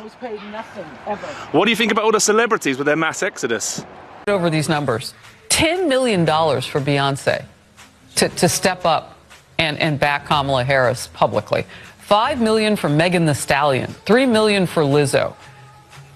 was paid nothing, ever. What do you think about all the celebrities with their mass exodus? Over these numbers, $10 million for Beyonce to step up and back Kamala Harris publicly. $5 million for Megan Thee Stallion. $3 million for Lizzo.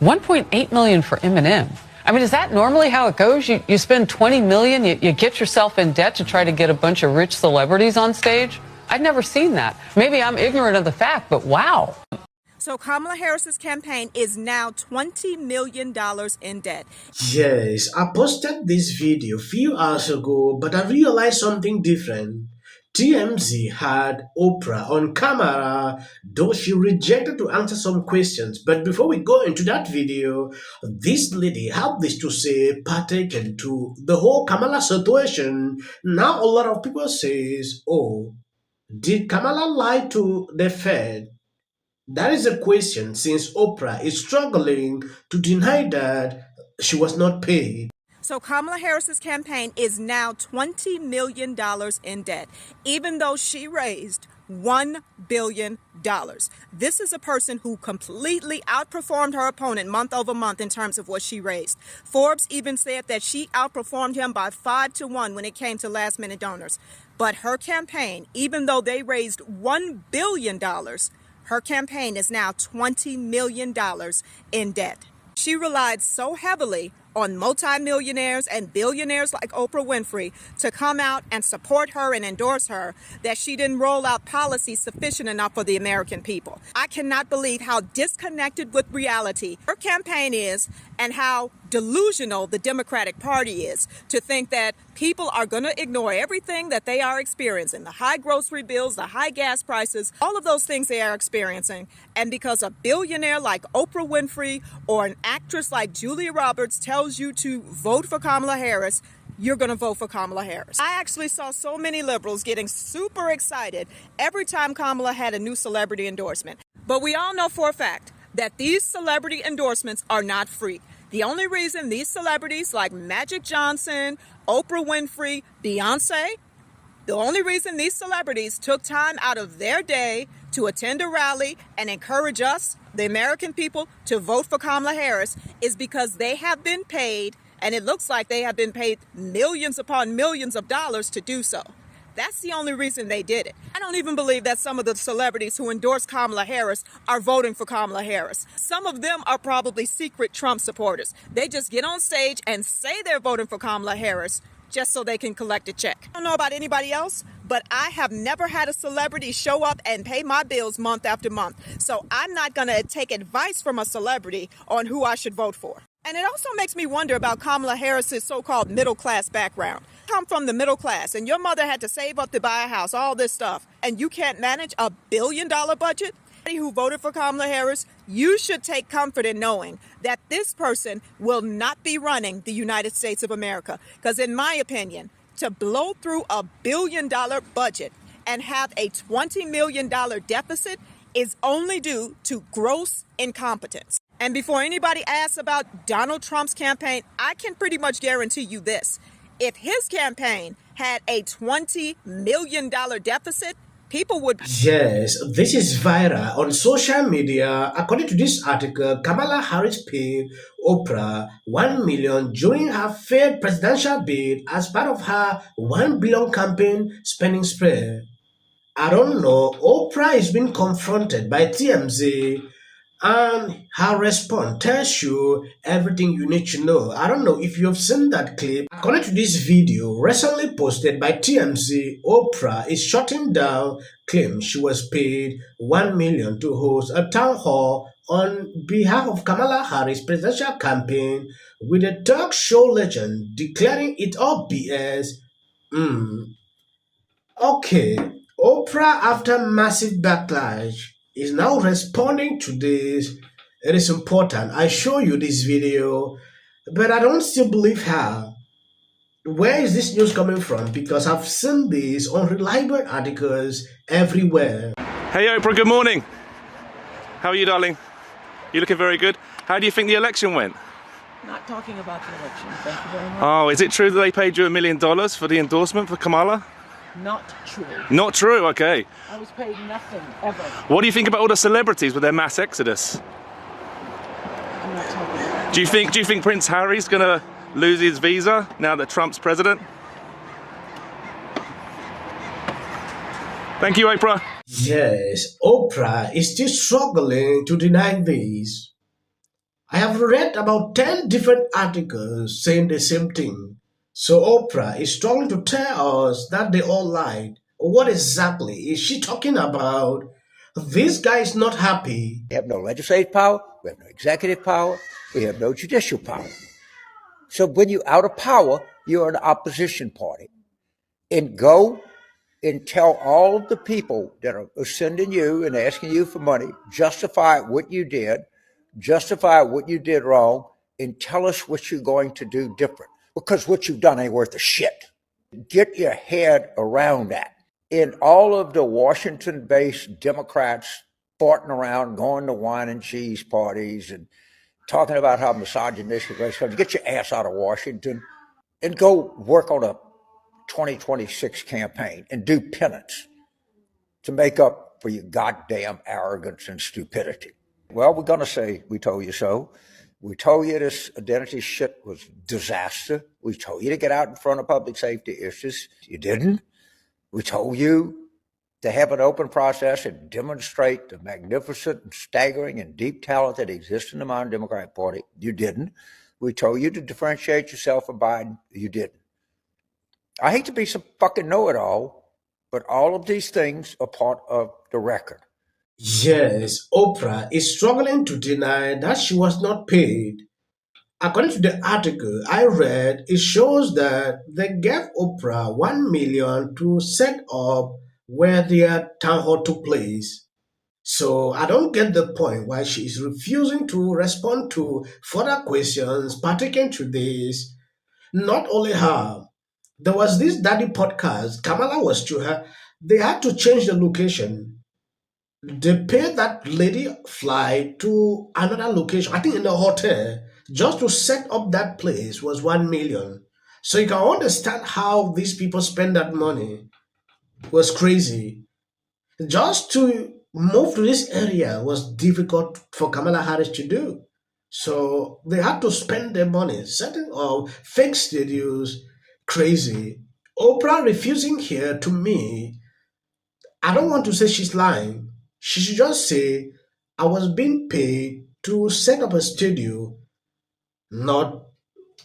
$1.8 million for Eminem. I mean, is that normally how it goes? You spend $20 million, you get yourself in debt to try to get a bunch of rich celebrities on stage? I'd never seen that. Maybe I'm ignorant of the fact, but wow. So Kamala Harris's campaign is now $20 million in debt. Yes, I posted this video a few hours ago, but I realized something different. TMZ had Oprah on camera, though she rejected to answer some questions. But before we go into that video, this lady had this to say pertaining to the whole Kamala situation. Now a lot of people says, oh, did Kamala lie to the Fed? That is a question since Oprah is struggling to deny that she was not paid. So Kamala Harris's campaign is now $20 million in debt, even though she raised $1 billion. This is a person who completely outperformed her opponent month over month in terms of what she raised. Forbes even said that she outperformed him by 5-1 when it came to last-minute donors. But her campaign, even though they raised $1 billion, her campaign is now $20 million in debt. She relied so heavily on multimillionaires and billionaires like Oprah Winfrey to come out and support her and endorse her that she didn't roll out policies sufficient enough for the American people. I cannot believe how disconnected with reality her campaign is and how delusional the Democratic Party is to think that people are going to ignore everything that they are experiencing, the high grocery bills, the high gas prices, all of those things they are experiencing. And because a billionaire like Oprah Winfrey or an actress like Julia Roberts tells you to vote for Kamala Harris, you're going to vote for Kamala Harris. I actually saw so many liberals getting super excited every time Kamala had a new celebrity endorsement. But we all know for a fact that these celebrity endorsements are not free. The only reason these celebrities like Magic Johnson, Oprah Winfrey, Beyonce, the only reason these celebrities took time out of their day to attend a rally and encourage us, the American people, to vote for Kamala Harris is because they have been paid, and it looks like they have been paid millions upon millions of dollars to do so. That's the only reason they did it. I don't even believe that some of the celebrities who endorse Kamala Harris are voting for Kamala Harris. Some of them are probably secret Trump supporters. They just get on stage and say they're voting for Kamala Harris just so they can collect a check. I don't know about anybody else, but I have never had a celebrity show up and pay my bills month after month. So I'm not going to take advice from a celebrity on who I should vote for. And it also makes me wonder about Kamala Harris's so-called middle-class background. Come from the middle class and your mother had to save up to buy a house, all this stuff, and you can't manage a $1 billion budget? Who voted for Kamala Harris, you should take comfort in knowing that this person will not be running the United States of America. Because in my opinion, to blow through a $1 billion budget and have a $20 million deficit is only due to gross incompetence. And before anybody asks about Donald Trump's campaign, I can pretty much guarantee you this. If his campaign had a $20 million deficit, people would... Yes, this is viral on social media. According to this article, Kamala Harris paid Oprah $1 million during her failed presidential bid as part of her $1 billion campaign spending spree. I don't know, Oprah is being confronted by TMZ and her response tells you everything you need to know. I don't know if you've seen that clip. According to this video recently posted by TMZ, Oprah is shutting down claims she was paid $1 million to host a town hall on behalf of Kamala Harris' presidential campaign, with a talk show legend declaring it all BS. Okay, Oprah, after massive backlash, is now responding to this. It is important I show you this video, but I don't still believe her. Where is this news coming from? Because I've seen this on reliable articles everywhere. Hey Oprah, good morning. How are you, darling? You looking very good. How do you think the election went? Not talking about the election, thank you very much. Oh, is it true that they paid you $1 million for the endorsement for Kamala? Not true. Not true, okay. I was paid nothing, ever. What do you think about all the celebrities with their mass exodus? not talking about. Do you think Prince Harry's gonna lose his visa now that Trump's president? Thank you, Oprah. Yes, Oprah is still struggling to deny this. I have read about 10 different articles saying the same thing. So Oprah is struggling to tell us that they all lied. What exactly is she talking about? This guy is not happy. We have no legislative power, we have no executive power, we have no judicial power. So when you're out of power, you're an opposition party. And go and tell all of the people that are sending you and asking you for money, justify what you did, justify what you did wrong, and tell us what you're going to do different. Because what you've done ain't worth a shit. Get your head around that. And all of the Washington-based Democrats farting around, going to wine and cheese parties and talking about how misogynistic race comes, get your ass out of Washington and go work on a 2026 campaign and do penance to make up for your goddamn arrogance and stupidity. Well, we're going to say, we told you so. We told you this identity shit was disaster. We told you to get out in front of public safety issues. You didn't. We told you to have an open process and demonstrate the magnificent and staggering and deep talent that exists in the modern Democratic Party. You didn't. We told you to differentiate yourself from Biden. You didn't. I hate to be some fucking know-it-all, but all of these things are part of the record. Yes, Oprah is struggling to deny that she was not paid. According to the article I read, it shows that they gave Oprah $1 million to set up where their town hall took place. So I don't get the point why she is refusing to respond to further questions pertaining to this. Not only her, there was this daddy podcast, Kamala was to her, they had to change the location. They paid that lady flight to another location, I think in the hotel, just to set up that place was 1 million. So you can understand how these people spend that money. It was crazy. Just to move to this area was difficult for Kamala Harris to do. So they had to spend their money setting up fake studios. Crazy. Oprah refusing here, to me, I don't want to say she's lying. She should just say, I was being paid to set up a studio, not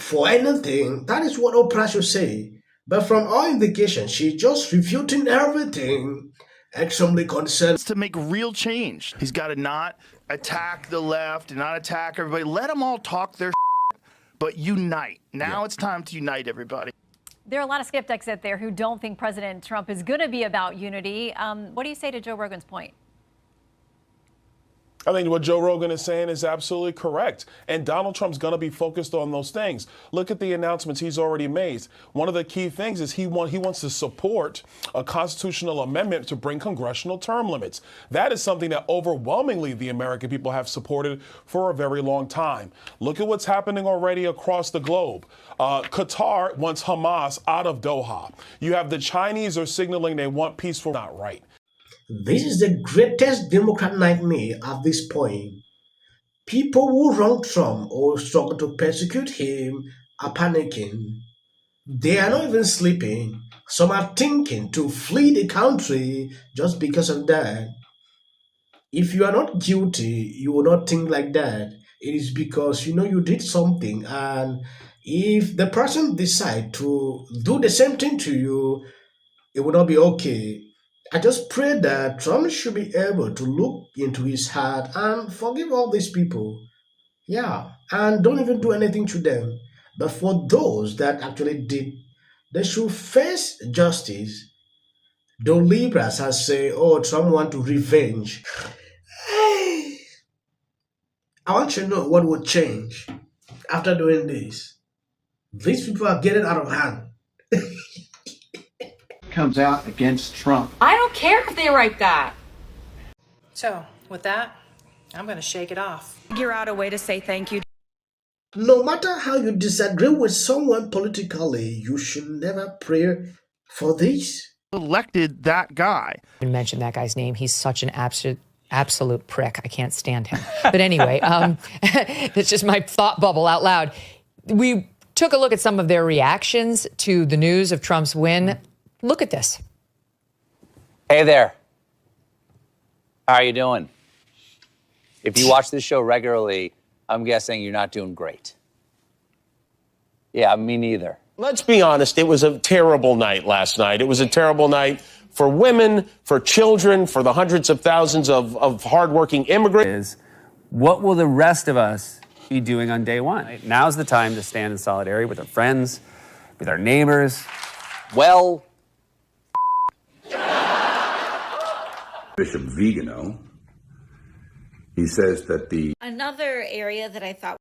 for anything. That is what Oprah should say. But from all indications, she's just refuting everything, extremely concerned. To make real change. He's got to not attack the left and not attack everybody. Let them all talk their but unite. Now it's time to unite everybody. There are a lot of skeptics out there who don't think President Trump is going to be about unity. What do you say to Joe Rogan's point? I think what Joe Rogan is saying is absolutely correct. And Donald Trump's going to be focused on those things. Look at the announcements he's already made. One of the key things is he wants to support a constitutional amendment to bring congressional term limits. That is something that overwhelmingly the American people have supported for a very long time. Look at what's happening already across the globe. Qatar wants Hamas out of Doha. You have the Chinese are signaling they want peaceful, not right. This is the greatest Democrat nightmare at this point. People who wrong Trump or struggle to persecute him are panicking. They are not even sleeping. Some are thinking to flee the country just because of that. If you are not guilty, you will not think like that. It is because you know you did something, and if the person decide to do the same thing to you, it will not be okay. I just pray that Trump should be able to look into his heart and forgive all these people. Yeah, and don't even do anything to them. But for those that actually did, they should face justice. Don't liberals and say, oh, Trump want to revenge. Hey, I want you to know what would change after doing this. These people are getting out of hand. Comes out against Trump. I don't care if they write that. So, with that, I'm going to shake it off. Figure out a way to say thank you. No matter how you disagree with someone politically, you should never pray for this. Elected that guy. You mentioned that guy's name. He's such an absolute prick. I can't stand him. But anyway, it's just my thought bubble out loud. We took a look at some of their reactions to the news of Trump's win. Look at this. Hey there. How are you doing? If you watch this show regularly, I'm guessing you're not doing great. Yeah, me neither. Let's be honest, it was a terrible night last night. It was a terrible night for women, for children, for the hundreds of thousands of hardworking immigrants. What will the rest of us be doing on day one? Now's the time to stand in solidarity with our friends, with our neighbors. Well, Bishop Vigano, he says that Another area that I thought